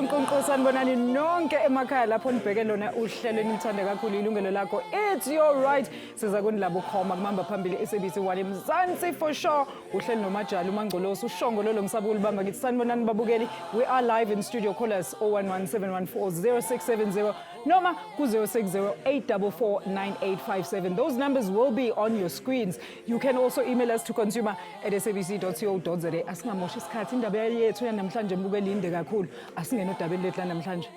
Nkqonkqo sanibonani nonke emakhaya lapho nibheke lona uhlelo enilithanda kakhulu Yilungelo Lakho. It's your right. Siza kunilabo khoma kumamba phambili SABC 1 eMzansi for sure. Uhlelo nomajali uMangcolosi ushongololo ngisaba ulibamba ngithi sanibonani babukeli. We are live in studio. Call us 0117140670 noma ku-060-844-9857. Those numbers will be on your screens. You can also email us to consumer@sabc.co.za. Asingamoshi isikhathi indaba yethu yanamhlanje mbukeli inde kakhulu. Asingena udabeni lethu namhlanje.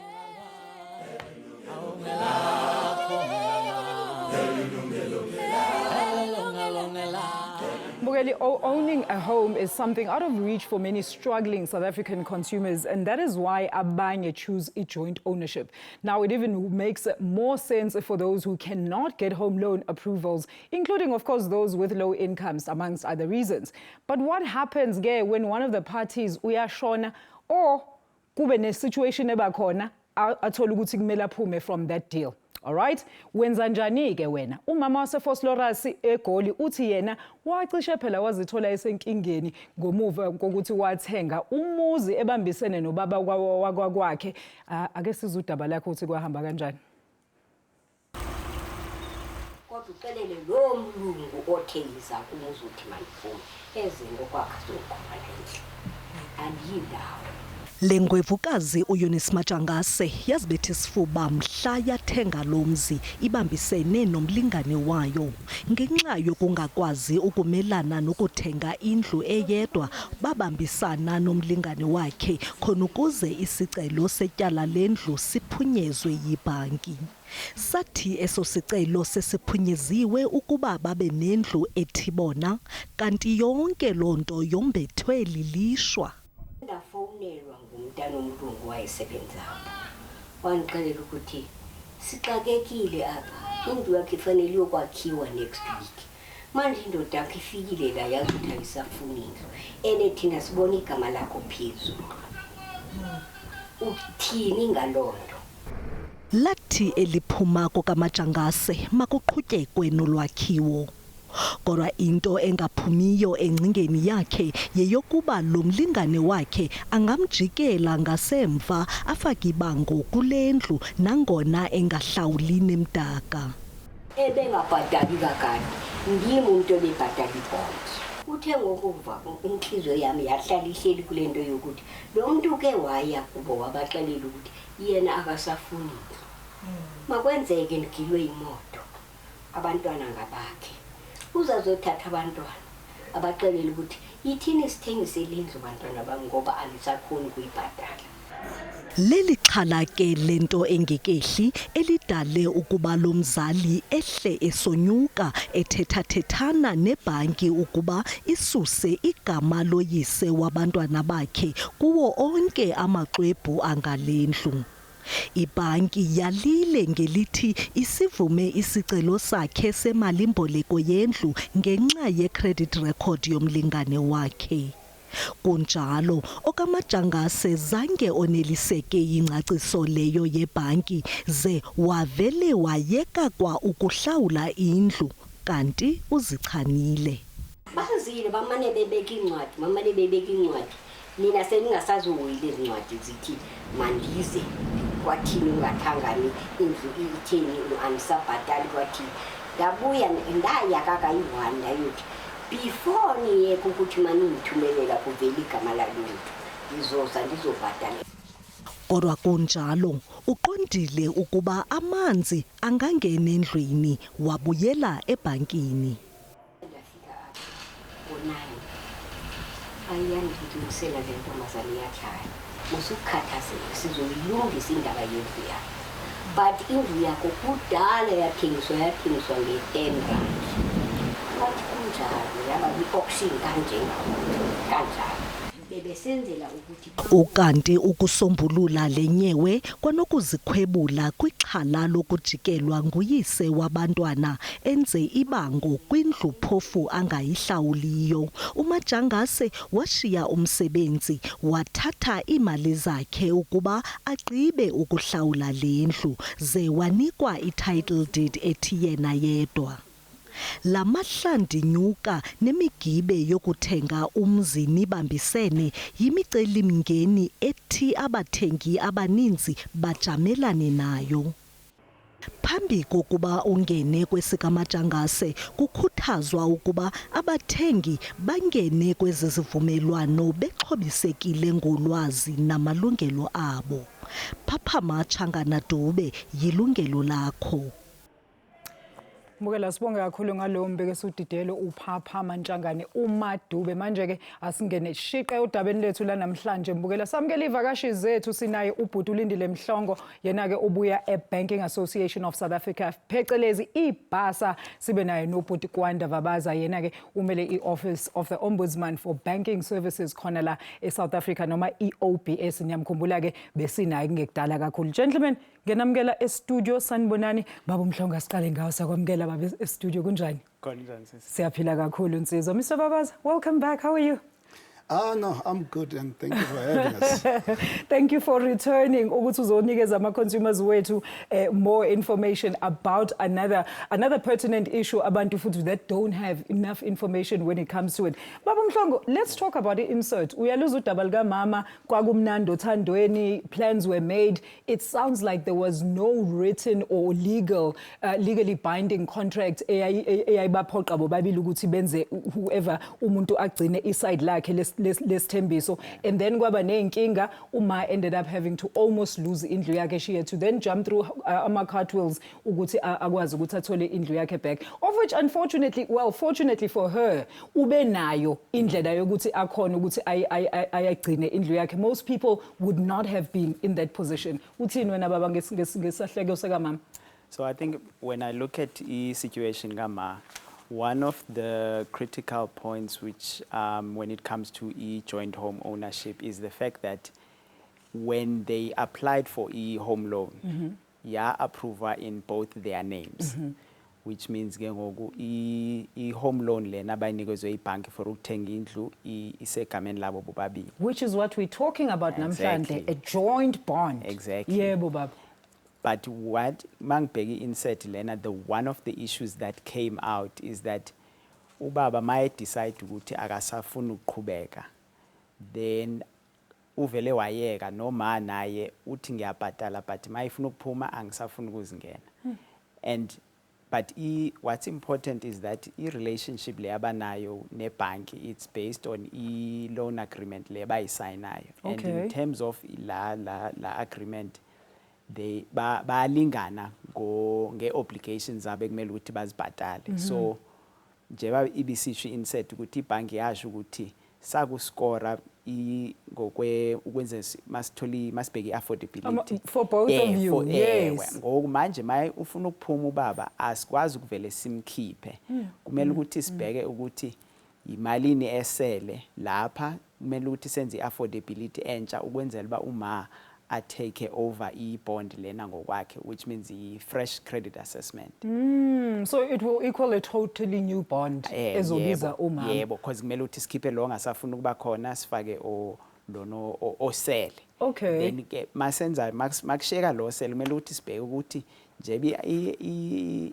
Owning a home is something out of reach for many struggling South African consumers, and that is why abanye choose a joint ownership. Now, it even makes more sense for those who cannot get home loan approvals, including, of course, those with low incomes, amongst other reasons. But what happens when one of the parties uyashona or kube ne situation ebakhona athola ukuthi kumele aphume from that deal? All right, wenza njani ke wena? Umama waseFosloras eGoli uthi yena wacishe phela wazithola esenkingeni ngomuva kokuthi wathenga umuzi ebambisene nobaba kwakhe. Ake sizudaba lakho uthi kwahamba kanjani? Kodwa ucelele lo mlungu othengisa umuzi uthi mayiphuma ezinto kwakhe sokhona endle. Andiyindawo. Lengwevukazi uYunis Majangase yazibethe isifuba mhla yathenga lo mzi ibambisene nomlingane wayo ngenxa yokungakwazi ukumelana nokuthenga indlu eyedwa babambisana nomlingane wakhe khona ukuze isicelo setyala lendlu siphunyezwe yibhanki. Sathi eso sicelo sesiphunyezwe ukuba babe nendlu ethibona kanti yonke lonto yombethwe lilishwa. Ndafonelwa ngumntana omlungu wayesebenza wangixelela ukuthi sixakekile apha indlu yakhe ifanele yokwakhiwa next week. Manje indoda yakhe ifikile la yazi ukuthi ayisafuni indlu ene thina sibona igama lakho phezulu. Uthini ngalonto? Lathi eliphuma kokaMajangase makuqhutyekwe nolwakhiwo. Kodwa into engaphumiyo engcingeni yakhe yeyokuba lo mlingane wakhe angamjikela ngasemva afake ibango kule ndlu nangona engahlawuli nemdaka. Ebengabhadali kakade ngimi umuntu obebhadala ibhondi. Uthe ngokuva inhliziyo yami yahlala ihleli kule nto yokuthi lo muntu ke waya kubo wabaxelela ukuthi yena akasafuni. Makwenzeke ngilwe imoto abantwana ngabakhe. Uzazothatha abantwana abaxelela ukuthi yithini sithengise lendlu abantwana bami ngoba alisakhoni kuyibhadala. Leli xhala ke lento engekehli elidale ukuba lo mzali ehle esonyuka ethethathethana nebhanki ukuba isuse igama loyise wabantwana bakhe kuwo onke amaxwebhu angalendlu. Ibhanki yalile ngelithi isivume isicelo sakhe semalimboleko yendlu ngenxa ye-credit record yomlingane wakhe. Kunjalo okaMajangase zange oneliseke ingcaciso leyo yebhanki ze wavele wayeka kwa ukuhlawula indlu kanti uzichanile. Bazile bamane bebeka incwadi. Nina seningasazoyile izincwadi zithi mandize kwathini ungathangani indlu itheni anisabhadali kwathini. Ndabuya ndaya kakayi-1 yokuthi before niyeke ukuthi mani ngithumelela kuvela igama laluntu ngizoza ndizobhadala. Kodwa kunjalo uqondile ukuba amanzi angangena endlwini wabuyela ebhankini. Ndafika ngo-9 ayangidlulisela le ntombazane yakhaya musukhathazeke sizoyilungisa indaba yendlu yakho but indlu yakho kudala yathengiswa nge-10 rand. Wathi kunjalo yaba i-auction kanjalo bebesenzela ukuthi ukanti ukusombulula lenyewe kwanokuzikhwebula kwixhala lokujikelwa nguyise wabantwana enze ibango kwindlu phofu angayihlawuliyo. uMajangase washiya umsebenzi wathatha imali zakhe ukuba agqibe ukuhlawula lendlu ze wanikwa i-title deed ethi yena yedwa. La mahlandi nyuka nemigibe yokuthenga umzi nibambisene yimicelimngeni ethi abathengi abaninzi bajamelane nayo. Phambi kokuba ungene kwesikamajangase kukhuthazwa ukuba abathengi bangene kwezi zivumelwano bexhobisekile ngolwazi namalungelo abo. Phaphama Changana Dube, Yilungelo Lakho. Mbukela sibonge kakhulu ngalo mbeke udidelo uphaphama Ntshangane uMadube. Manje ke asingene shiqe udabeni lethu la namhlanje. Mbukela samukela ivakashi zethu, sinaye ubhuti Lindile Mhlongo, yena ke obuya eBanking Association of South Africa phecelezi iBasa. Sibe naye nobhuti Kwanda Vabaza, yena ke umele iOffice of the Ombudsman for Banking Services khona la eSouth Africa noma iOBS. Niyamkhumbula ke besinaye ngekudala kakhulu. Gentlemen, ngenamukela estudio sanibonani. Baba Mhlongo asiqale ngawo sakwamukela baba estudio kunjani? Kunjani sisi? Siyaphila kakhulu nsizwa. Mr. Vabaza, welcome back. How are you? No, I'm good and thank you for having us. Thank you for returning. Ukuthi uzonikeza ama-consumers wethu more information about another pertinent issue abantu futhi that don't have enough information when it comes to it. Baba Mhlongo, let's talk about the insert. Uyaluza udaba likamama kwakumnandi othandweni, plans were made. It sounds like there was no written or legally binding contract eyayibaphoqa bobabili ukuthi benze whoever umuntu agcine iside lakhe lesithembiso, and then kwaba nenkinga. Uma ended up having to almost lose indlu yakhe. She had to then jump through ama-cartwheels ukuthi akwazi ukuthi athole indlu yakhe back, of which fortunately for her ube nayo indlela yokuthi akhona ukuthi ayagcine indlu yakhe. Most people would not have been in that position. Uthini wena baba ngesahleko sakamama? So I think when I look at the situation Gama, one of the critical points which when it comes to joint home ownership is the fact that when they applied for home loan, approval in both their names, which means home loan lena bayinikezwe ibhanki for ukuthenga indlu isegameni labo bobabili, which is what we're talking about namhlanje, a joint bond. Exactly. Yebo baba. But what Mangbegi insert Lena, one of the issues that came out is that ubaba might decide ukuthi akasafuna ukuqhubeka, then uvele wayeka noma naye uthi ngiyabhadala but mayifuna ukuphuma angisafuna ukuzingena. And but what's important is that relationship le abanayo nebhanki, it's based on loan agreement le bayisayinayo. And in terms of la agreement, they balingana nge-obligations zabo ekumele ukuthi bazibhadale. So njengoba ibisisho insert ukuthi ibhanki yasho ukuthi sakuskora ukwenza masibheke i-affordability for both of you. Yes. Ngoku manje maye ufuna ukuphuma ubaba asikwazi ukuvele simkhiphe. Kumele ukuthi sibheke ukuthi imalini esele lapha, kumele ukuthi senze i-affordability entsha ukwenzela ba uma take over bond lena ngokwakhe, which means fresh credit assessment. So it will equal a totally new bond ezobiza uma. Yebo, because kumele ukuthi sikhiphe lo ngasafuna ukuba khona sifake lono osele. Okay. Then ke masenza makusheka lo osele kumele ukuthi sibheke ukuthi nje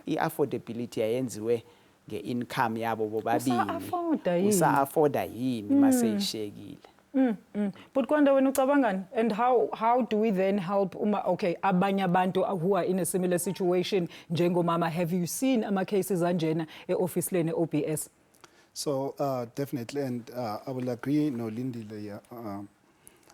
i-affordability yayenziwe nge-income yabo bobabili. Usa-afforda yini maseyishekile. But Kwanda, when ucabangani, and how do we then help abanye abantu who are in a similar situation njengomama? Have you seen ama cases anjena e-office lene OBS? So definitely, and I will agree no Lindile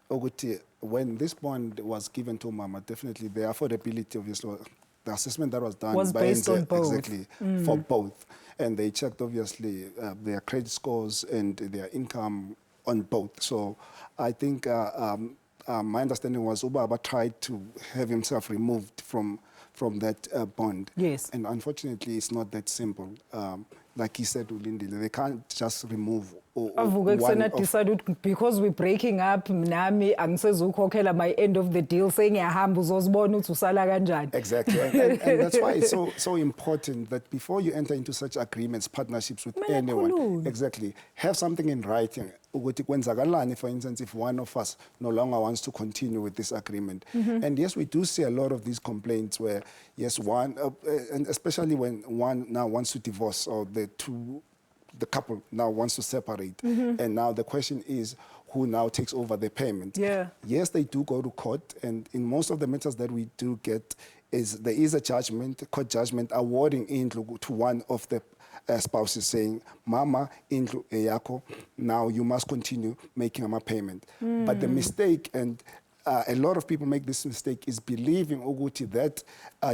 ukuthi when this bond was given to mama, definitely the affordability, obviously the assessment that was done was based on both. Exactly, for both, and they checked obviously their credit scores and their income on both. So I think my understanding was Ubaba tried to have himself removed from that bond. Yes. And unfortunately, it's not that simple. like he said to Lindile, they can't just remove Avuke kusena decide ukuthi because we're breaking up nami angisezukhokhela my end of the deal sengiyahamba uzosibona ukuthi usala kanjani. Exactly, and that's why it's so important that before you enter into such agreements, partnerships with anyone, exactly, have something in writing. Ukuthi kwenzakalani, for instance, if one of us no longer wants to continue with this agreement. And yes, we do see a lot of these complaints where, yes, one, and especially when one now wants to divorce, or the couple now wants to separate. And now the question is, who now takes over the payment? Yeah. Yes, they do go to court, and in most of the matters that we do get, there is a judgment, court judgment, awarding indlu to one of the spouses, saying, Mama, indlu eyako, now you must continue making a payment. But the mistake, and a lot of people make this mistake, is believing ukuthi that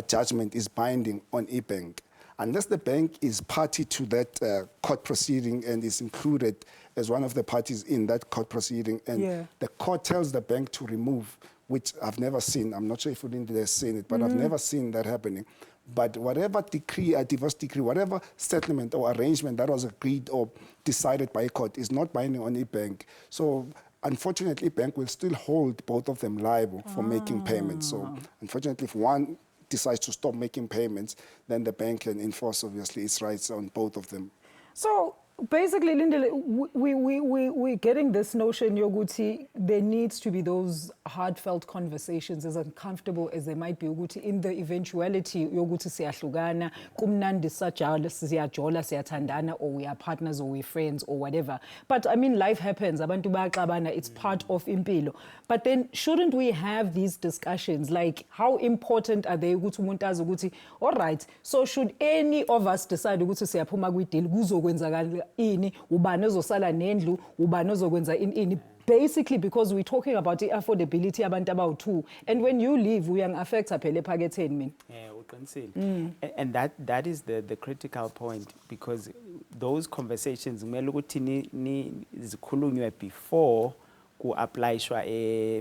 judgment is binding on a bank. Unless the bank is party to that court proceeding and is included as one of the parties in that court proceeding, and the court tells the bank to remove, which I've never seen. I'm not sure if Lindile has seen it, but I've never seen that happening. But whatever decree, a divorce decree, whatever settlement or arrangement that was agreed or decided by a court is not binding on a bank. So unfortunately, a bank will still hold both of them liable for making payments. So unfortunately, if one decides to stop making payments, then the bank can enforce, obviously, its rights on both of them. So basically, Lindile, we're getting this notion, yoguti, there needs to be those heartfelt conversations, as uncomfortable as they might be, yoguti, in the eventuality, yoguti siyahlukana, kumnandi sajala, siyajola, siyathandana, or we are partners, or we're friends, or whatever. But I mean, life happens, abantu bayaxabana, it's part of impilo. But then, shouldn't we have these discussions? Like, how important are they? All right, so should any of us decide ukuthi siyaphuma kwi-deal, kuzokwenzakala ini, ubani ozosala nendlu, ubani ozokwenza ini? Basically, because we're talking about the affordability abantu abawu-2, and when you leave, uyang-affecta phela ephaketheni mina. Yeah, uqinisile. And that is the critical point, because those conversations kumele ukuthi zikhulunywe before ku-applyishwa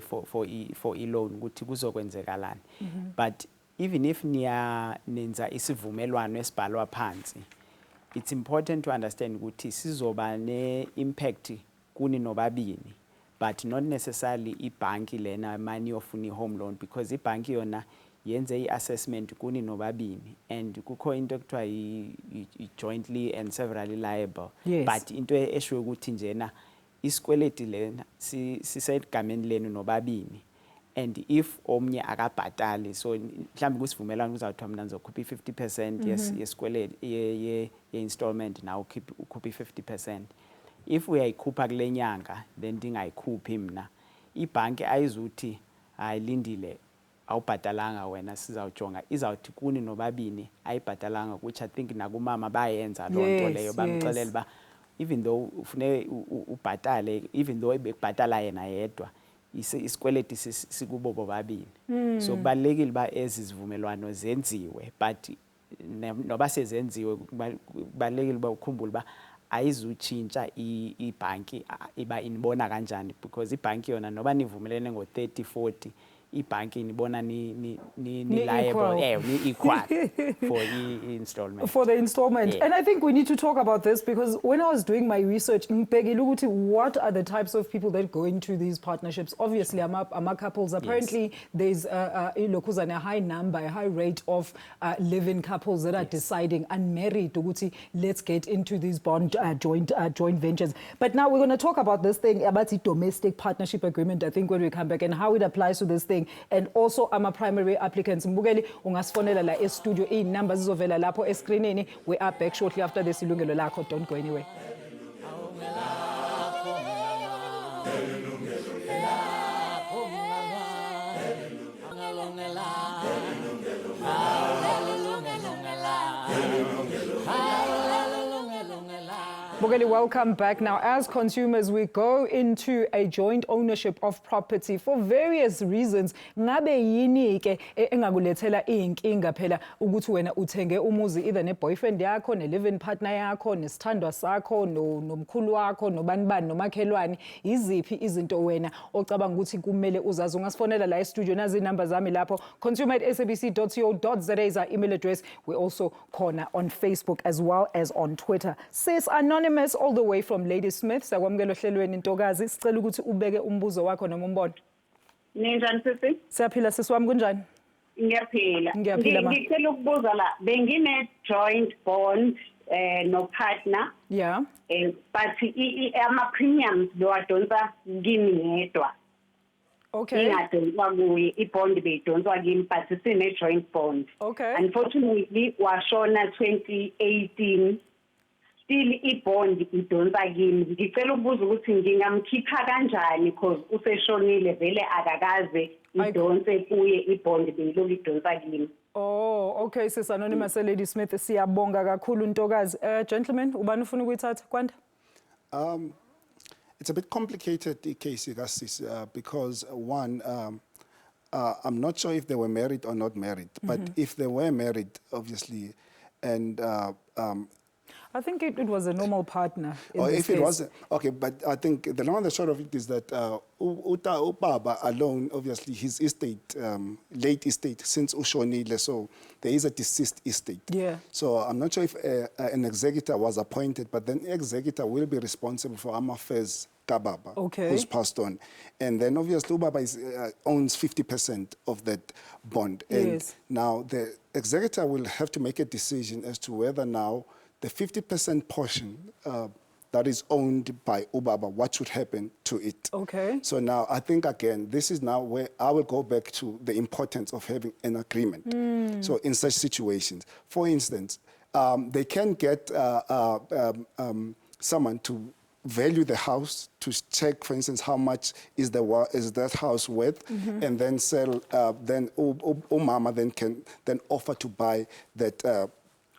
for i-loan ukuthi kuzokwenzekalani. But even if nenza isivumelwano esibhalwa phansi, it's important to understand ukuthi sizoba ne-impact kuni nobabini, but not necessarily ibhanki lena money ofuna i-home loan, because ibhanki yona yenze i-assessment kuni nobabini, and kukho into ekuthiwa i-jointly and severally liable. Yes. But into esho ukuthi njena isikweleti lena sisegameni lenu nobabini, and if omnye akabhatali, so mhlawumbe kusivumelana kuzawuthiwa mina ngizokhupha i-50% yesikweleti ye-installment, now ukhupha i-50%. If uyayikhupha kule nyanga then ndingayikhuphi mina, ibhanki ayizuthi hayi Lindile awubhatalanga wena sizawujonga, izawuthi kuni nobabini ayibhatalanga, which I think nakumama bayenza loo nto leyo, bamxelela ba even though ufune ubhatale, even though ebekubhatala yena yedwa, isikweleti sikubo bobabini. So kubalulekile ba ezivumelwano zenziwe, but noba sezenziwe kubalulekile ba ukhumbule ba ayizutshintsha ibhanki iba inibona kanjani, because ibhanki yona noba nivumelene ngo-30-40, ibhanki nibona ni liable, ni equal for installment. For the installment. Yeah. And I think we need to talk about this, because when I was doing my research, what are the types of people that go into these partnerships? Obviously, I'm couples. Apparently, there's a high number, a high rate of live-in couples that are deciding unmarried, let's get into these joint ventures. But now we're going to talk about this thing, about the domestic partnership agreement, I think, when we come back, and how it applies to this thing. And also, I'm a primary applicant. Mbugeli, ungasfonela la studio, numbers zizovela lapho escreenini. We are back shortly after this. Yilungelo Lakho. Don't go anywhere. Bogeli, welcome back. Now, as consumers, we go into a joint ownership of property for various reasons. Ngabe yini ke engakulethela inkinga phela ukuthi wena uthenge umuzi either ne-boyfriend yakho, ne-living partner yakho, nesithandwa sakho, nomkhulu wakho, nobanibani, nomakhelwane. Iziphi izinto wena ocabanga ukuthi kumele uzazi? Ungasifonela la e-studio, nazi inamba zami lapho. consumer@sabc.co.za is our email address. We're also khona on Facebook as well as on Twitter. Sis Anonymous all the way from Ladysmith. Sakwamukela ohlelweni Ntokazi. Sicela ukuthi ubeke umbuzo wakho noma umbono. Ninjani sisi? Siyaphila sisi wami kunjani? Ngiyaphila. Ngiyaphila ma. Ngicela ukubuza la, bengine joint bond no partner. Yeah. But ama premiums bewadonsa kimi ngedwa. Okay. Ingadonswa kuye, ibond beyidonswa kimi, but sine joint bond. Okay. Unfortunately washona 2018. Still ibond idonsa kimi. Ngicela ukubuza ukuthi ngingamkhipha kanjani because useshonile vele akakaze idonse kuye ibond beyiloko idonsa kimi. Oh, okay sis Anonymous Ladysmith, siyabonga kakhulu Ntokazi. Gentlemen, ubani ufuna ukuyithatha Kwanda? It's a bit complicated, the case, because one, I'm not sure if they were married or not married, but if they were married, obviously, and I think it was a normal partner in or this if case. it wasn't, okay, but I think the long and the short of it is that Baba alone, obviously, his estate, late estate, since Ushonile, so there is a deceased estate. Yeah. So I'm not sure if an executor was appointed, but then the executor will be responsible for Amafez Kababa, Okay. who's passed on. And then obviously Ubaba owns 50% of that bond. And Yes. now the executor will have to make a decision as to whether now the 50% portion that is owned by Ubaba, what should happen to it? Okay. So now I think, again, this is now where I will go back to the importance of having an agreement. So in such situations, for instance, they can get someone to value the house, to check, for instance, how much is that house worth, and then sell, then Umama then can then offer to buy that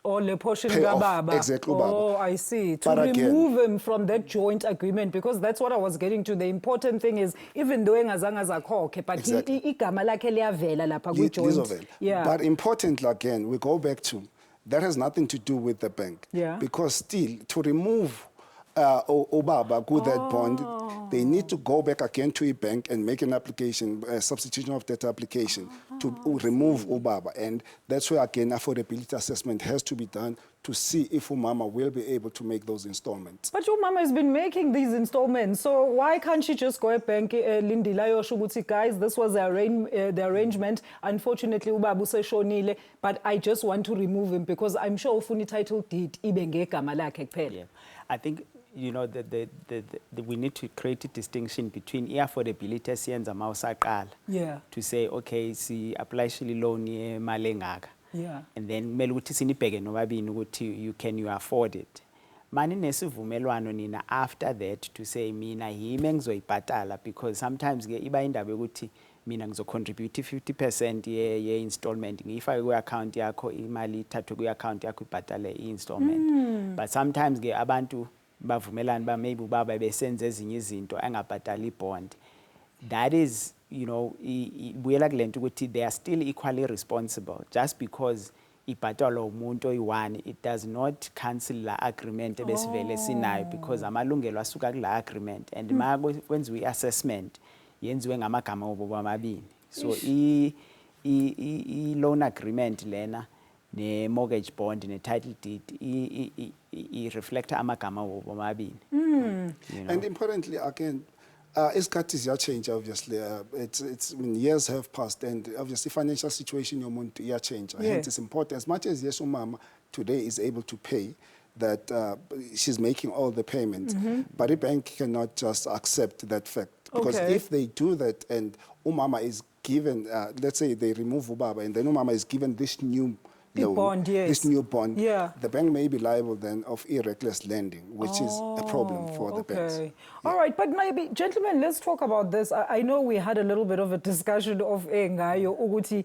Or le portion pay off, Baba. exactly, Baba. Oh, I see. To But again- remove him from that joint agreement, because that's what I was getting to. The important thing is, even though engazange zakhokhe, but Exactly. igama lakhe liyavela lapha kwi-joint. Lizovel. Yeah. But importantly, again, we go back to, that has nothing to do with the bank. Yeah. Because still, to remove Obaba with that bond, they need to go back again to a bank and make an application, a substitution of debt application to remove Obaba. And that's where, again, affordability assessment has to be done to see if Umama will be able to make those installments. But your mama has been making these installments, so why can't she just go to bank, Lindile Mhlongo, guys, this was the arrangement. Unfortunately, Ubaba useshonile, but I just want to remove him because I'm sure ufuni title deed ibe ngegama lakhe kuphela. Yeah. I think, you know, we need to create a distinction between affordability siyenza mawusaqala. Yeah. To say, okay, si apply shili loan ye malengaka. Yeah. And then kumele ukuthi sinibheke nobabini ukuthi can you afford it. Mani nesivumelwano nina after that to say mina yimi engizoyibhatala, because sometimes ke iba indaba ukuthi mina ngizocontribute 50% ye installment ngiyifake ku account yakho, imali ithathwe ku account yakho ibhatale i-installment. But sometimes ke abantu bavumelana ba maybe ubaba besenze ezinye izinto angabhatali ibond. That is, you know, buyela kulento ukuthi they are still equally responsible. Just because ibhatala umuntu oyi-one, it does not cancel la agreement ebesivele sinayo, because amalungelo asuka kula agreement, and ma kwenziwe i-assessment yenziwe ngamagama wabo bamabili. So i-loan agreement lena ne-mortgage bond ne-title deed i-reflecta amagama wabo bamabili. You know? And importantly, again, isikhathi ziyachange, obviously. It's when years have passed, and obviously financial situation yomuntu iyachange. Yeah. Hence, it's important. As much as yes, Umama today is able to pay, that she's making all the payments, but a bank cannot just accept that fact. Because Okay. if they do that and Umama is given, let's say they remove Ubaba, and then Umama is given this new The loan, bond, yes. this new bond, Yeah. the bank may be liable then of reckless lending, which is a problem for the banks. Okay. All right, but maybe, gentlemen, let's talk about this. I know we had a little bit of a discussion of ngayo ukuthi,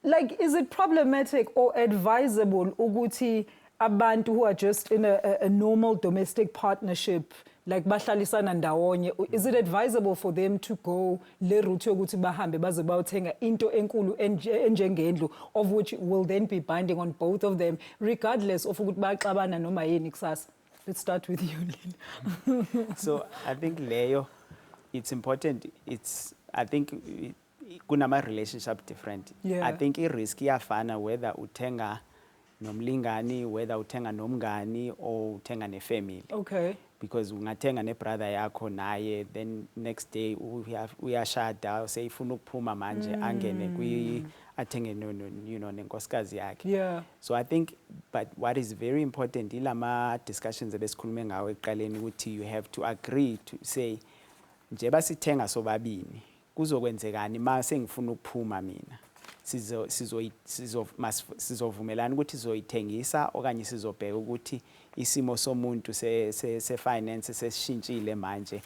like, is it problematic or advisable ukuthi abantu who are just in a normal domestic partnership, like bahlalisana ndawonye, is it advisable for them to go le route yokuthi bahambe baze bayothenga into enkulu enjengendlu, of which will then be binding on both of them, regardless of ukuthi baxabana noma yini kusasa? Let's start with you, Lynn. So I think Leo, it's important. I think kunama relationship different. Yeah. I think i-risk iyafana whether uthenga nomlingani, whether uthenga nomngani or uthenga ne-family. Okay. Because ungathenga ne-brother yakho naye, then next day uyashada seyifuna ukuphuma manje angene athenge nenkosikazi yakhe. Yeah. So I think, but what is very important ilama discussions ebesikhulume ngawo ekuqaleni ukuthi you have to agree to say njeba sithenga sobabini kuzokwenzekani ma sengifuna ukuphuma mina sizovumelana ukuthi sizoyithengisa okanye sizobheka ukuthi isimo somuntu se-finance sesishintshile manje.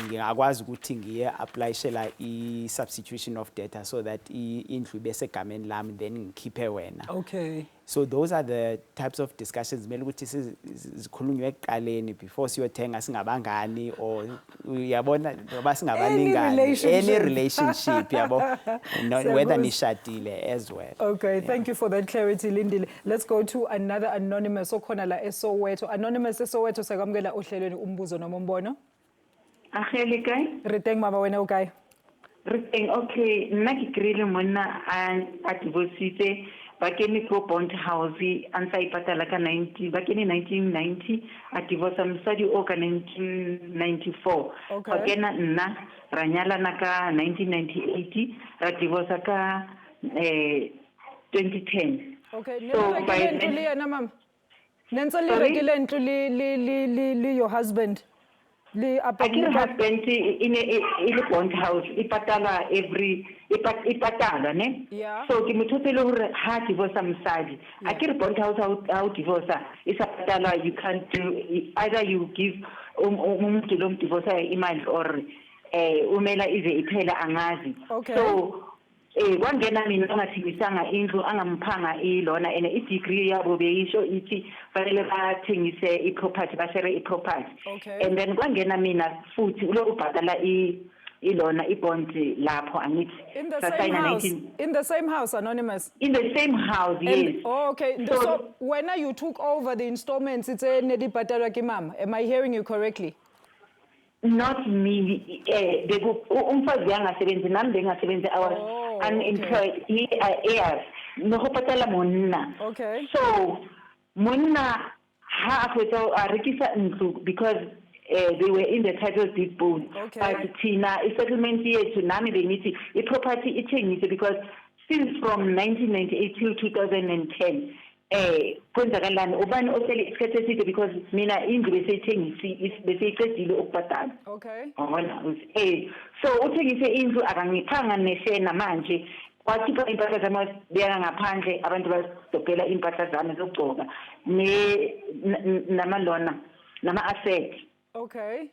Ngingakwazi ukuthi ngiye applyshela i-substitution of debtor so that indlu ibe segameni lami then ngikhiphe wena. Okay. So those are the types of discussions mele ukuthi sizikhulunywe ekuqaleni before siyothenga singabangani or uyabona ngoba singabalingani any relationship yabo whether nishadile as well. Okay, thank you for that clarity, Lindile. Let's go to another anonymous okhona la eSoweto. Anonymous eSoweto sekwamukela ohlelweni umbuzo noma umbono. Aheli kai? Riteng mama wena okay. Riteng okay, nna ke krile monna a divorcite ba kene pro bond house ansa ipatala ka 1990 a divorce msadi o ka 1994. Okay. Ba kena nna ra nyalana ka 1998 ra divorce ka 2010. Okay, So by then Nancy, your husband. Akira husband in a bond house, ipatala ipatala, ne? Yeah. So ki mutotelo hore ha divorce msadi. Akira bond house how divorce is patala, you can't do either you give umuntu lo divorce imali or umela ize iphela angazi. Okay. So kwangena mina angathengisanga indlu angamphanga ilona ene i-degree yabo beyisho ithi fanele bathengise i-property bashare i-property. Okay. And then kwangena mina futhi ulo ubhadala ilona i-bond lapho angithi In the same house. In the same house, Anonymous. in the same house, yes. Oh, okay. So when you took over the installments, it's a nedi patala kimam. Am I hearing you correctly? Not me. Umfazi yangasebenzi nami bengasebenzi I was unemployed. He heirs. Nokupatala monna. Okay. So monna ha afetho arekisa ndlu because they were in the title deed both. Okay. But thina i-settlement yethu nami bengithi i-property ithengise because since from 1998 till 2010 kwenzakalani ubani osele isikhathi eside because mina indlu beseyiqedile ukubhadala. Okay. So uthengise indlu akangiphanga neshare namanje wakhipha impahla zami beyanga ngaphandle abantu bazidobhela impahla zami zokugcoka nama-asset. Okay.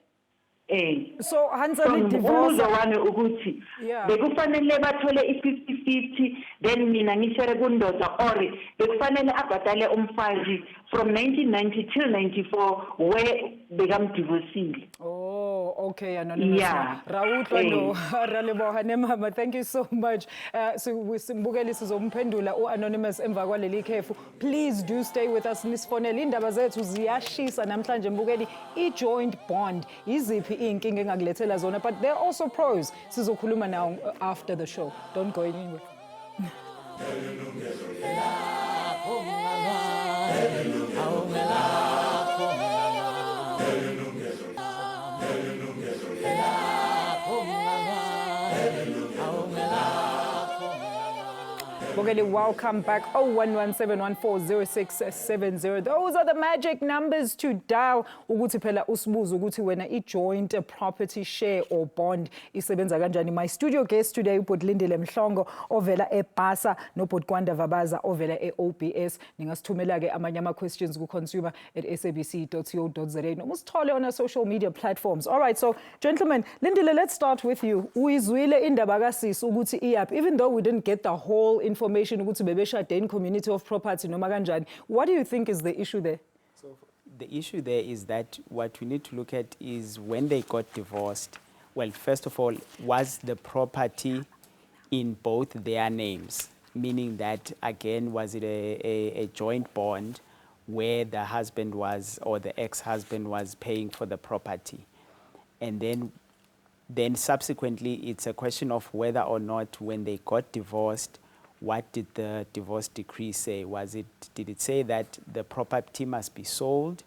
So So Hansel divorce. wami ukuthi bekufanele bathole i-50-50 then mina ngishare kundoda or bekufanele abhadale umfazi from 1990 till 94 where bekamdivorcile. Oh, okay, Anonymous. Yeah. Mama, thank you so much. Simbukeli sizomphendula uAnonymous emva kwaleli khefu. Please do stay with us. Nisfonele indaba zethu ziyashisa namhlanje mbukeli i-joint bond. Iziphi inkinga engakulethela zona, but there are also pros. Sizokhuluma now after the show. Don't go anywhere. Welcome back. 0117140670. Those are the magic numbers to dial. Ukuthi phela usibuza ukuthi wena i-joint property share or bond isebenza kanjani. My studio guest today ubhuti Lindile Mhlongo ovela eBasa nobhuti Kwanda Vabaza ovela eOBS. Ningasithumela ke amanye ama-questions ku-consumer@sabc.co.za. Noma usithole on our social media platforms. All right, so gentlemen, Lindile, let's start with you. Uyizwile indaba kasisi ukuthi iyaphi, even though we didn't get the whole information information ukuthi bebeshade in community of property noma kanjani. What do you think is the issue there? The issue there is that what we need to look at is when they got divorced, well, first of all, was the property in both their names? Meaning that, again, was it a joint bond where the husband was, or the ex-husband was paying for the property? And then subsequently, it's a question of whether or not when they got divorced, what did the divorce decree say? Did it say that the property must be sold,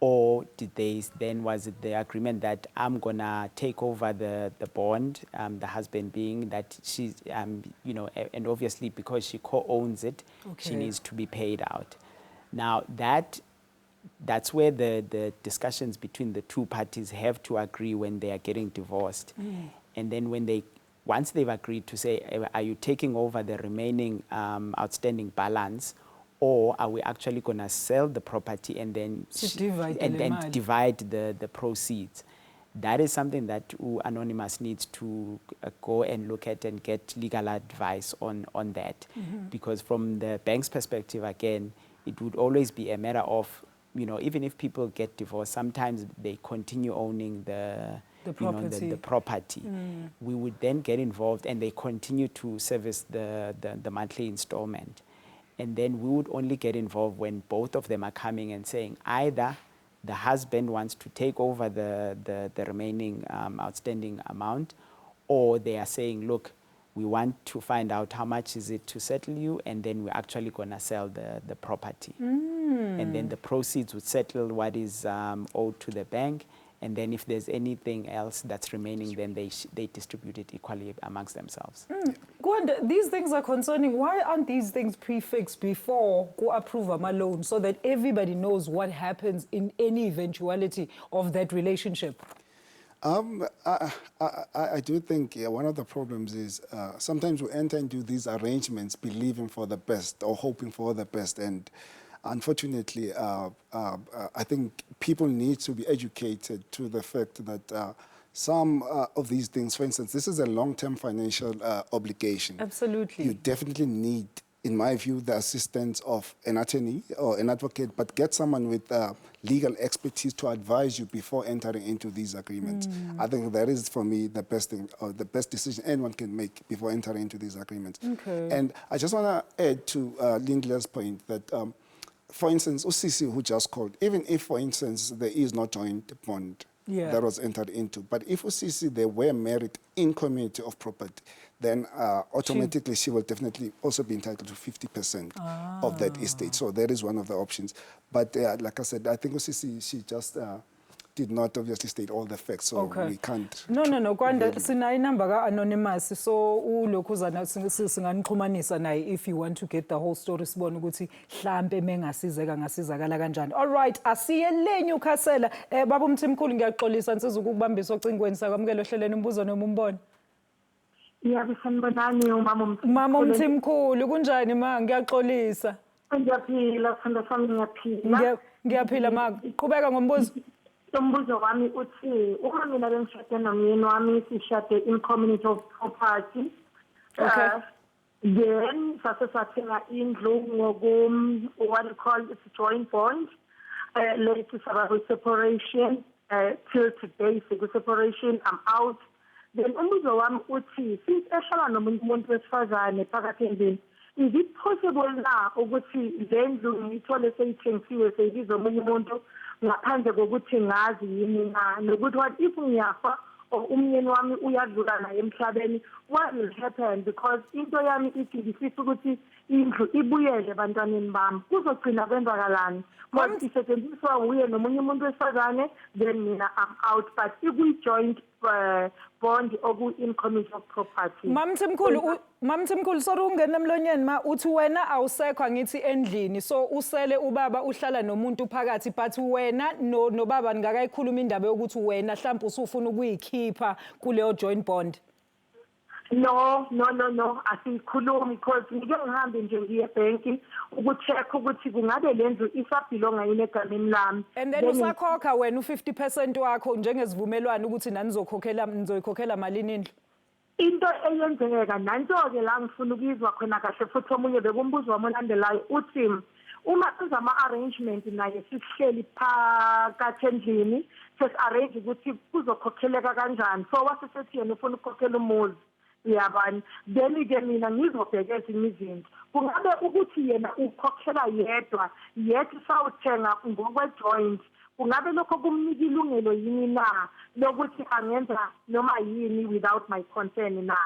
or was it the agreement that I'm gonna take over the bond, the husband being that she's, and obviously because she co-owns it, she needs to be paid out. Now that's where the discussions between the two parties have to agree when they are getting divorced. And then once they've agreed to say, are you taking over the remaining outstanding balance, or are we actually going to sell the property and then divide the proceeds? That is something that Anonymous needs to go and look at and get legal advice on that. Because from the bank's perspective, again, it would always be a matter of, even if people get divorced, sometimes they continue owning the property. We would then get involved and they continue to service the monthly installment. And then we would only get involved when both of them are coming and saying either the husband wants to take over the remaining outstanding amount, or they are saying, look, we want to find out how much is it to settle you, and then we're actually going to sell the property. And then the proceeds would settle what is owed to the bank. And then if there's anything else that's remaining, then they distribute it equally amongst themselves. Kwanda, these things are concerning. Why aren't these things prefixed before go approve a loan so that everybody knows what happens in any eventuality of that relationship? I do think one of the problems is sometimes we enter into these arrangements believing for the best or hoping for the best, and unfortunately, I think people need to be educated to the fact that some of these things, for instance, this is a long-term financial obligation. Absolutely. You definitely need, in my view, the assistance of an attorney or an advocate, but get someone with legal expertise to advise you before entering into these agreements. I think that is, for me, the best thing, or the best decision anyone can make before entering into these agreements. And I just want to add to Lindile's point that for instance, Usisi, who just called, even if, for instance, there is no joint bond that was entered into, but if Usisi, they were married in community of property, then automatically she will definitely also be entitled to 50% of that estate. So that is one of the options. But like I said, I think Usisi, she just did not obviously state all the facts, so we can't. No, Kwanda, sinayi number ka Anonymous, so ulokhuzana singanixhumanisa naye if you want to get the whole story sibone ukuthi mhlambe mengasizeka ngasizakala kanjani. All right, asiye le Newcastle. Baba Mthimkhulu ngiyaxolisa nsiza ukubambisa ocingweni sakwamukela ohleleni umbuzo noma umbono. Yebo sanibonani Mama Mthimkhulu kunjani ma ngiyaxolisa. Ngiyaphila sanda sami ngiyaphila. Ngiyaphila ma qhubeka ngombuzo. Umbuzo wami uthi uma mina bengishade nomyeni wami sishade in community of property. Then sasathenga indlu ngokum what you call it joint bond. Later about separation till today separation I'm out. Then umbuzo wami uthi since ehlala nomuntu wesifazane phakathi endlini, is it possible na ukuthi le ndlu ngithole seyithengisiwe seyibizwa omunye umuntu ngaphandle kokuthi ngazi yini na nokuthi what if ngiyafa or umyeni wami uyadlula naye emhlabeni, what will happen? Because into yami ithi ngifisa ukuthi indlu ibuyele ebantwaneni bami, kuzogcina kwenzakalani? Because isetshenziswa nguye nomunye umuntu wesifazane, then mina I'm out, but iku-joint bond oku-in community of property. Mamthimkhulu sorry ungena emlonyeni ma uthi wena awusekho angithi endlini, so usele ubaba uhlala nomuntu phakathi, but wena nobaba ngakayikhuluma indaba yokuthi wena mhlawumbe usufuna ukuyikhipha kuleyo joint bond. No, asikhulumi because ngike ngihambe nje ngiye ebhenki ukucheck ukuthi kungabe lendlu isabhilonga yini egameni lami. And then usakhokha wena u50% wakho njengesivumelwano ukuthi nani nizoyikhokhela malini indlu. into eyenzeka nanto-ke la ngifuna ukuyizwa khona kahle futhi omunye bekumbuzo wami olandelayo uthi uma senza ama-arrangement naye sisihleli phakathi endlini sesi-arrange ukuthi kuzokhokheleka kanjani so wasesethi yena ufuna ukukhokhela umuzi yabani then-ke mina ngizobheka ezinye izinto kungabe ukuthi yena ukhokhela yedwa yethi sawuthenga ngokwe-joint kungabe lokho kumnika ilungelo yini na lokuthi angenza noma yini without my consent na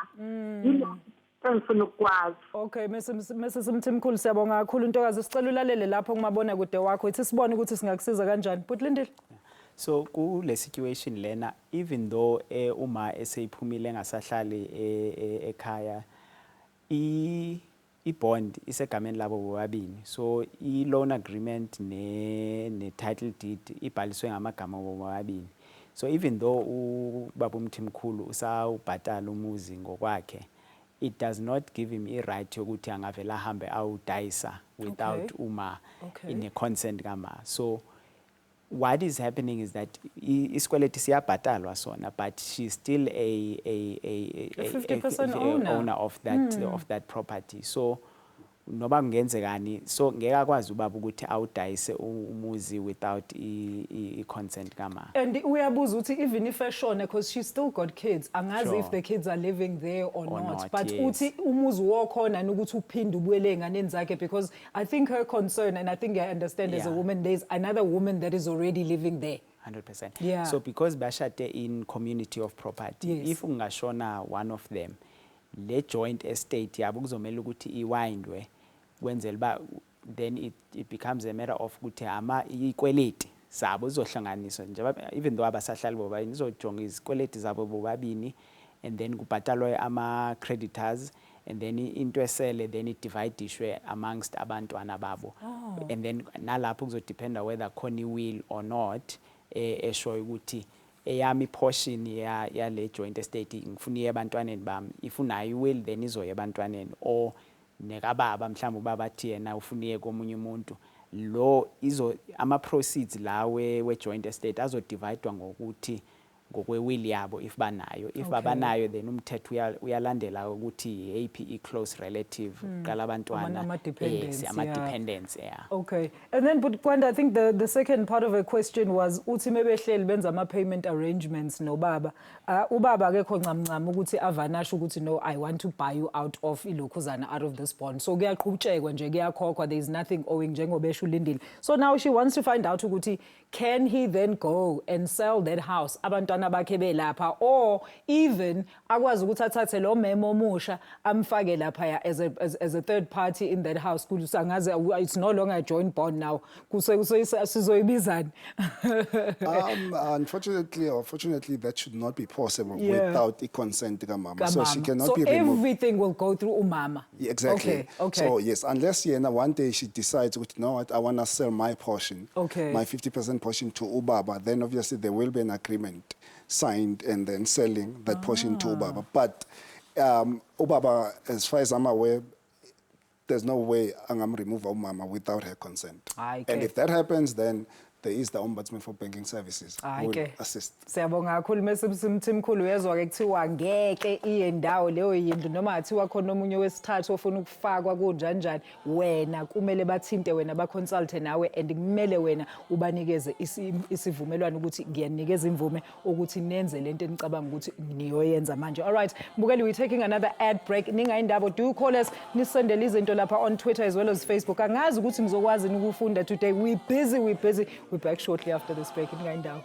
engifuna ukwazi. Okay, Mrs. Mthimkhulu siyabonga kakhulu Ntokazi sicela ulalele lapho kumabona kude wakho ithi sibone ukuthi singakusiza kanjani but Lindile. So kule situation lena even though uma eseyiphumile ngasahlali ekhaya i-bond isegameni labo bobabini so i-loan agreement ne-title deed ibhaliswe ngamagama bobabini so even though ubaba uMthimkhulu usawubhatala umuzi ngokwakhe it does not give him i-right yokuthi angavela ahambe awudayisa without uma in a consent kama so what is happening is that isikweleti siyabhatalwa sona but she's still a 50% owner of that property so noba kungenzekani so ngeke akwazi ubaba ukuthi awudayise umuzi without i-consent kama and uyabuza uthi even if eshone because she's still got kids angazi if the kids are living there or not but uthi umuzi wokhona ukuthi uphinde ubuyele enganeni zakhe because I think her concern and I think I understand as a woman there's another woman that is already living there 100%. Yeah. So because bashate in community of property if ungashona one of them le joint estate yabo kuzomela ukuthi iwindwe kwenzela ba then it becomes a matter of ukuthi ama ikweleti zabo izohlanganiswa njengoba even though abasahlali bobabini izojonga izikweleti zabo bobabini and then kubhatalwe ama creditors and then into esele then it dividishwe amongst abantwana babo and then nalapho kuzodependa whether khona will or not eshoyo ukuthi eyami portion ya le joint estate ngifuna yebantwaneni bami if unayo will then izoya ebantwaneni or nekababa mhlawumbe ubaba athi yena ufuniye komunye umuntu lo izo ama proceeds lawe we joint estate azodividwa ngokuthi ngokwe-will yabo if banayo if abanayo then umthetho uyalandela ukuthi AP close relative qala abantwana ama-dependents okay and then but Kwanda I think the second part of her question was uthi mebehleli benza ama-payment arrangements nobaba ubaba akekho ncamncam ukuthi avanashe ukuthi no I want to buy you out of ilokhuzana out of this bond so kuyaqhutshekwa nje kuyakhokhwa there is nothing owing njengoba esho uLindile so now she wants to find out ukuthi can he then go and sell that house abantwana bakhe belapha or even akwazi ukuthi athathe lo memo omusha amfake lapha as a third party in that house kusangaze it's no longer a joint bond now sizoyibizana unfortunately or fortunately that should not be possible without the consent kamama so she cannot be removed. Everything will go through umama. Exactly. Okay. So yes, unless one day she decides, you know what, I want to sell my portion, my 50% portion to ubaba, then obviously there will be an agreement signed and then selling that portion to ubaba. But ubaba, as far as I'm aware, there's no way I'm going to remove umama without her consent. And if that happens, then there is the Ombudsman for Banking Services who will assist. Siyabonga kakhulu Mthimkhulu uyezwa ke kuthiwa ngeke iyendawo leyo yindlu noma athiwa khona omunye wesithathu ofuna ukufakwa kunjanjani wena kumele bathinte wena ba consult nawe and kumele wena ubanikeze isivumelwano ukuthi ngiyanikeza imvume ukuthi nenze lento enicabanga ukuthi niyoyenza manje. All right, Mbukeli, we're taking another ad break. Ningayindaba do call us nisendele izinto lapha on Twitter as well as Facebook. Angazi ukuthi ngizokwazi ukufunda today. We're busy. We're back shortly after this break. Ngayindaba.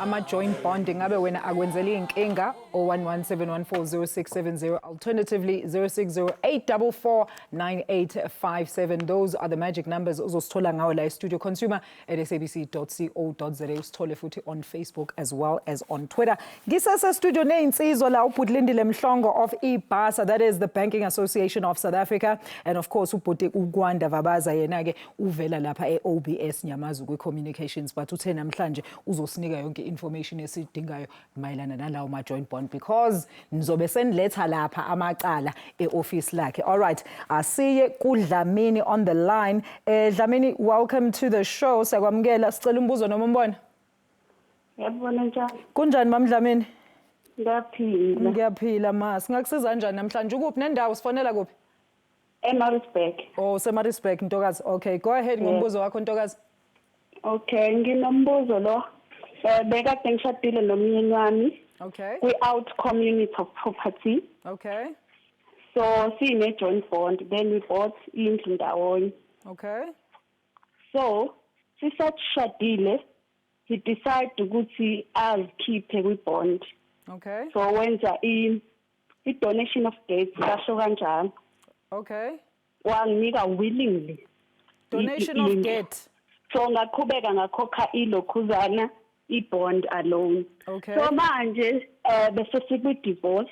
Ama-joint bonding ngabe wena akwenzela inkinga 0117140670 alternatively 0608449857 those are the magic numbers uzosithola ngawo la studio consumer@sabc.co.za usithole futhi on Facebook as well as on Twitter. Ngisase studio neinsizwa la ubhuti Lindile Mhlongo of Vabaza, that is the Banking Association of South Africa, and of course ubhuti Kwanda Vabaza yena ke uvela lapha eOBS Nyamazu kwi communications but uthe namhlanje uzosinika yonke information esidingayo mayelana nalawo ma-joint bond, because nizobe seniletha lapha amacala e-office lakhe. All right, asiye kuDlamini on the line. Dlamini, welcome to the show. Siyakwamukela, sicela umbuzo noma umbono. Yabona njani? Kunjani Mam Dlamini? Ngiyaphila. Ngiyaphila ma. Singakusiza kanjani namhlanje? Ukuphi nendawo sifonela kuphi? eMaritzburg. Oh, Semarisburg Ntokazi. Okay, go ahead ngombuzo wakho Ntokazi. Okay, nginombuzo lo. Bekade ngishadile nomyeni wami. Okay. We-out community of property. Okay. So sine joint bond, then we bought indlu ndawonye. Okay. So sisashadile, he decided ukuthi azikhiphe kwi-bond. Okay. So wenza i-donation of debts kasho kanjalo. Okay. Wanginika willingly. Donation of debt. So ngaqhubeka ngakhokha ilokhuzana i-bond alone. Okay. So manje bese sikwi-divorce.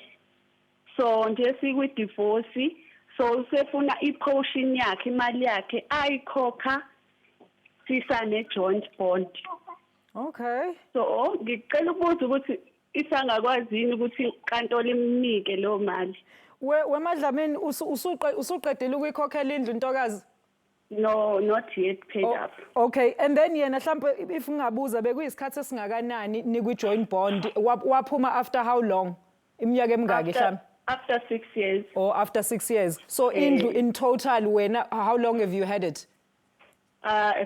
So nje sikwi-divorce, so usefuna i-portion yakhe, imali yakhe ayikhokha sisane joint bond. Okay. So ngicela ukubuza ukuthi isangakwazini ukuthi inkantolo imnike lo mali. Wema Dlamini usuqedile ukuyikhokhela indlu Ntokazi? No, not yet paid up. Okay, and then yena mhlawumbe if ngingabuza bekuyisikhathi esingakanani nikwi-joint bond, waphuma after how long? Iminyaka emingaki mhlawumbe? After 6 years. Or after 6 years. So indlu in total wena, how long have you had it?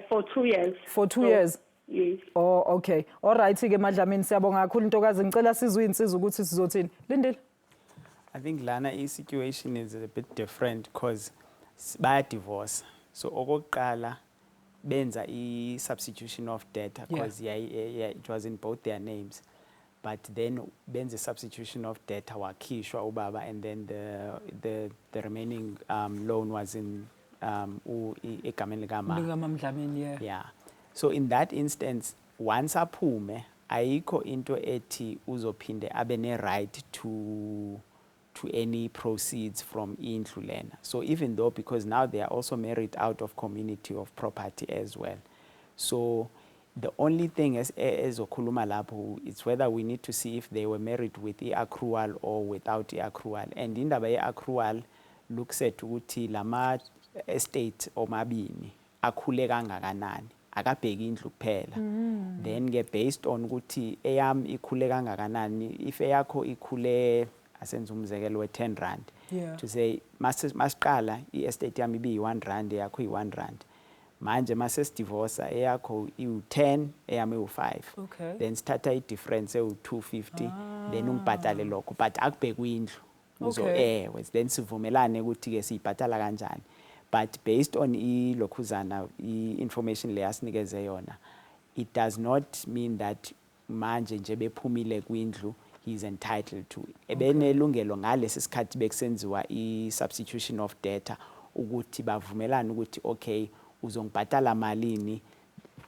For 2 years. For 2 years? Yes. Oh, okay. All right ke Madlamini, siyabonga kakhulu Ntokazi. Ngicela sizwe insizwa ukuthi sizothini. Lindile. I think lana situation is a bit different because baya divorce. So okokuqala benza substitution of debt because it was in both their names. But then benza substitution of debt wakhishwa ubaba, and then the remaining loan was in egameni likaMama. Yeah. So in that instance, once aphume ayikho into ethi uzophinde abe ne right to any proceeds from indlu lena. So even though, because now they are also married out of community of property as well. So the only thing as okhuluma lapho, it's whether we need to see if they were married with accrual or without accrual. And indaba accrual looks at ukuthi lama estate omabini akhule kangakanani, akabheki indlu kuphela. Then get based on ukuthi eyam ikhule kangakanani, if eyakho ikhule asenza umzekelo we-10 rand, to say masiqala i-estate yami ibi-1 rand, eyakho i-1 rand. Manje masesidivorsa eyakho iwu-10, eyami iwu-5. Okay. Then sithatha i-difference ewu-250, then ungibhatale lokho, but akubhekwe indlu. Okay. Then sivumelane ukuthi-ke siyibhatala kanjani. But based on ilokhuzana, information le asinikeze yona, it does not mean that manje nje bephumile kwindlu he's entitled to. Ebenelungelo ngalesi sikhathi bekusenziwa i-substitution of debtor ukuthi bavumelane ukuthi okay uzongibhatala malini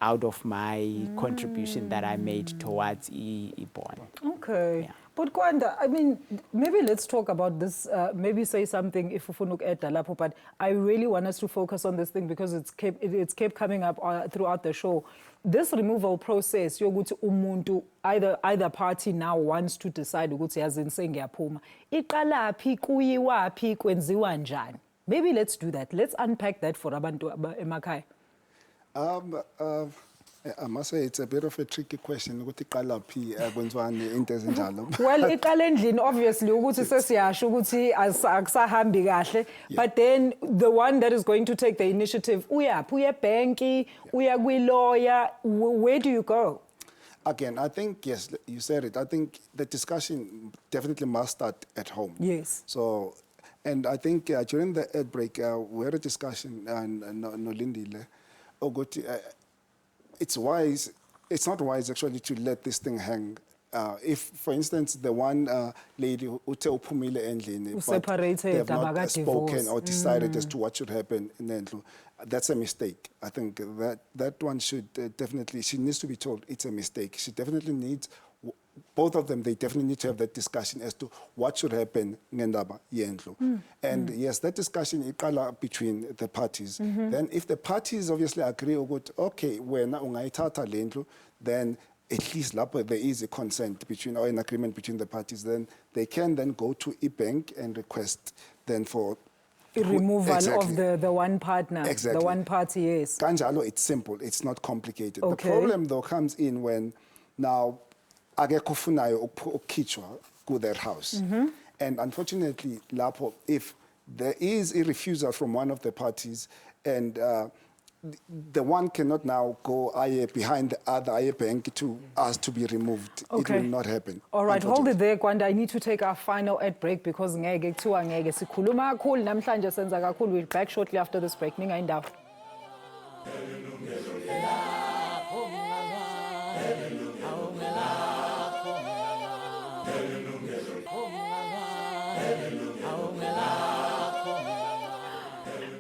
out of my contribution that I made towards bond. Okay. Yeah. But Kwanda, I mean, maybe let's talk about this, maybe say something if ufuna uku-add lapho, but I really want us to focus on this thing because it's kept coming up throughout the show. This removal process, yokuthi umuntu, either party now wants to decide ukuthi yazini sengiyaphuma. Iqalaphi, kuyiwaphi, kwenziwa njani? Maybe let's do that. Let's unpack that for abantu emakhaya. I must say it's a bit of a tricky question ukuthi iqalaphi kwenziwani into ezinjalo. Well, iqala endlini obviously ukuthi sesiyasho ukuthi akusahambi kahle, but then the one that is going to take the initiative uyaphi, uye banki, uya kwi-lawyer, where do you go? Again, I think, yes, you said it. I think the discussion definitely must start at home. Yes. So, and I think during the ad break, we had a discussion, no Lindile, it's wise, it's not wise actually to let this thing hang. If, for instance, the one lady who uphumile endlini, but they have not spoken or decided as to what should happen in Endlu, that's a mistake. I think that one should definitely, she needs to be told it's a mistake. She definitely needs, both of them, they definitely need to have that discussion as to what should happen ngendaba yendlu. And yes, that discussion iqala between the parties. Then if the parties obviously agree, okay, wena ungayithatha lendlu, then at least lapho there is a consent between or an agreement between the parties, then they can then go to a bank and request then for removal exactly. of the one partner, Exactly. the one party, yes. Kanjalo, it's simple, it's not complicated. Okay. The problem though comes in when now akekho ufunayo ukukhitshwa ku their house. And unfortunately, lapho, if there is a refusal from one of the parties and the one cannot now go behind the other bank to ask to be removed. Okay. It will not happen. All right, hold it there, Kwanda. I need to take our final ad break because ngeke kuthiwa ngeke sikhuluma kakhulu namhlanje senza kakhulu. We'll be back shortly after this break. Ningayindawo.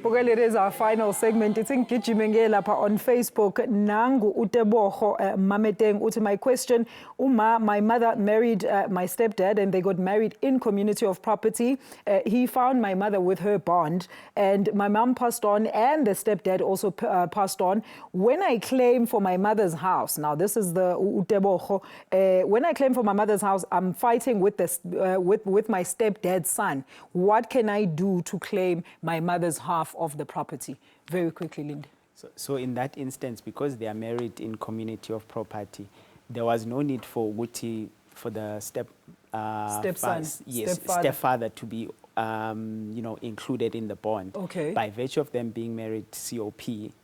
Well, it is our final segment. It's in Gijimengela on Facebook. Nangu uteboho mameteng uti. My question, my mother married my stepdad and they got married in community of property. He found my mother with her bond and my mom passed on and the stepdad also passed on. When I claim for my mother's house, now this is the uteboho, when I claim for my mother's house, I'm fighting with with my stepdad's son. What can I do to claim my mother's half of the property? Very quickly, Linda. So in that instance, because they are married in community of property, there was no need for the stepfather to be included in the bond. Okay. By virtue of them being married COP,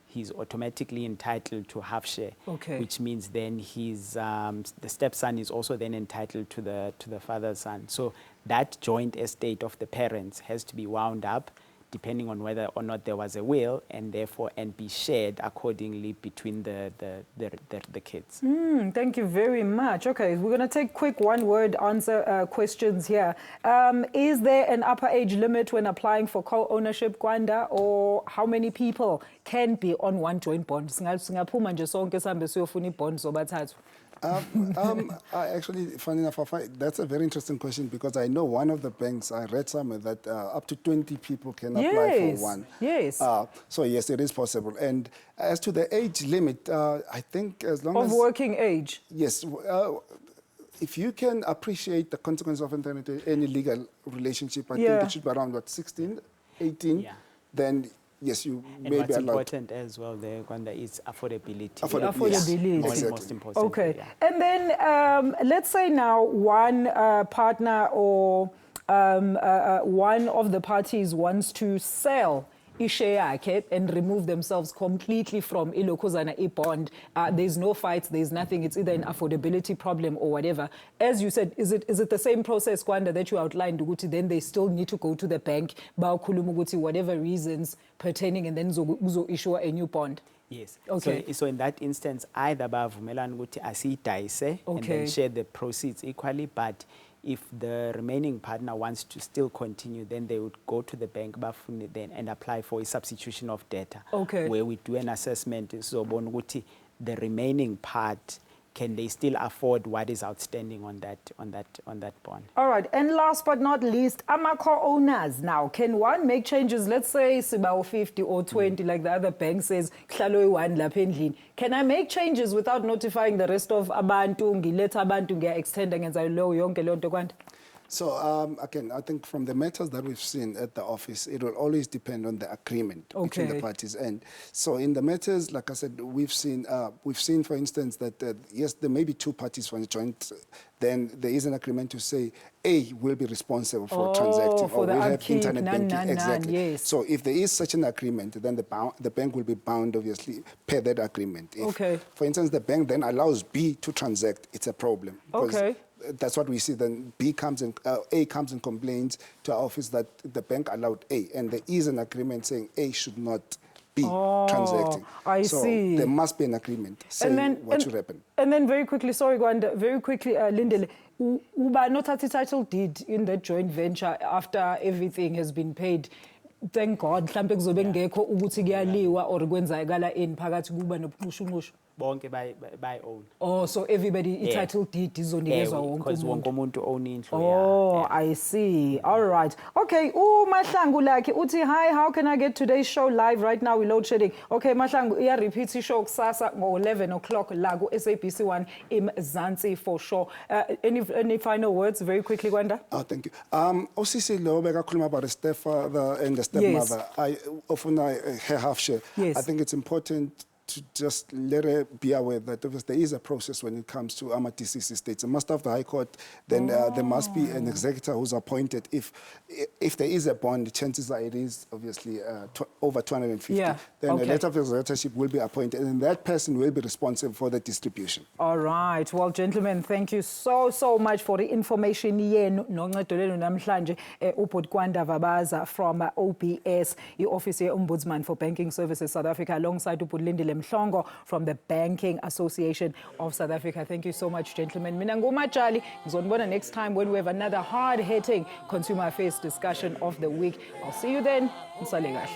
he's automatically entitled to half share. Okay. Which means then the stepson is also then entitled to the father's son. So that joint estate of the parents has to be wound up depending on whether or not there was a will, and therefore be shared accordingly between the kids. Thank you very much. Okay, we're going to take quick one-word answer questions here. Is there an upper age limit when applying for co-ownership, Kwanda, or how many people can be on one joint bond? Singaphuma nje sonke sihambe siyofuna ibond zobathathu. Actually, funny enough, that's a very interesting question because I know one of the banks, I read somewhere that up to 20 people can apply for one. Yes. So yes, it is possible. And as to the age limit, I think as long as... Of working age? Yes. If you can appreciate the consequences of entering into any legal relationship, I think it should be around, 16, 18, then... Yes, you may be allowed. And what's important as well there, Kwanda, is affordability. Affordability. Yes. Most important. Okay. Yeah. And then let's say now one partner or one of the parties wants to sell ishare and remove themselves completely from ilokozana bond. There's no fights, there's nothing. It's either an affordability problem or whatever. As you said, is it the same process, Kwanda, that you outlined? Then they still need to go to the bank, whatever reasons pertaining, and then issue a new bond. Yes. Okay. So in that instance, either bavumelana ukuthi asiyidayise and then share the proceeds equally, but if the remaining partner wants to still continue, then they would go to the bank then and apply for a substitution of debtor. Okay. Where we do an assessment. So the remaining part, can they still afford what is outstanding on that bond? All right. And last but not least, co-owners now, can one make changes? Let's say it's about 50 or 20, like the other bank says, can I make changes without notifying the rest of abantu, let abantu extend against yonke lonto Kwanda? So again, I think from the matters that we've seen at the office, it will always depend on the agreement between the parties. And so in the matters, like I said, we've seen, for instance, that yes, there may be two parties for a joint. Then there is an agreement to say A will be responsible for transacting, or will have internet banking. Exactly. Yes. So if there is such an agreement, then the bank will be bound, obviously, per that agreement. If, for instance, the bank then allows B to transact, it's a problem. That's what we see. Then A comes and complains to our office that the bank allowed A, and there is an agreement saying A should not be transacting. I so see. There must be an agreement saying what should happen. And then very quickly, sorry, Kwanda, very quickly, Lindile, uba not at the title deed in the joint venture after everything has been paid. Thank God, mhlambe kuzobe ngekho ukuthi kuyaliwa or kwenzakala in phakathi kuba nobuqhushuqhushu. bonke by-own. Oh, so everybody title deed is on the Because wonke umuntu own indlu. Oh, I see. All right. Okay. Mahlangu Lakho uthi, hi, how can I get today's show live right now? We load shedding. Okay, Mahlangu, repeat show kusasa ngo-11 o'clock la ku SABC 1 Mzansi for sure. Any final words very quickly, Kwanda? Oh, thank you. Osisi lo bekakhuluma about the stepfather and the stepmother. I often her half share. Yes. I think it's important to just let her be aware that there is a process when it comes to deceased estates. And must have the High Court, then there must be an executor who's appointed. If there is a bond, the chances are it is obviously over 250. Yeah. Then Okay. a letter of executorship will be appointed, and that person will be responsible for the distribution. All right. Well, gentlemen, thank you so much for the information. Namhlanje Kwanda Vabaza from OBS, the Office Ombudsman for Banking Services South Africa, alongside Lindile Mhlongo from the Banking Association of South Africa. Thank you so much, gentlemen. Mina Alicia Jali. Ngizonibona next time when we have another hard-hitting consumer affairs discussion of the week. I'll see you then. Msale kahle.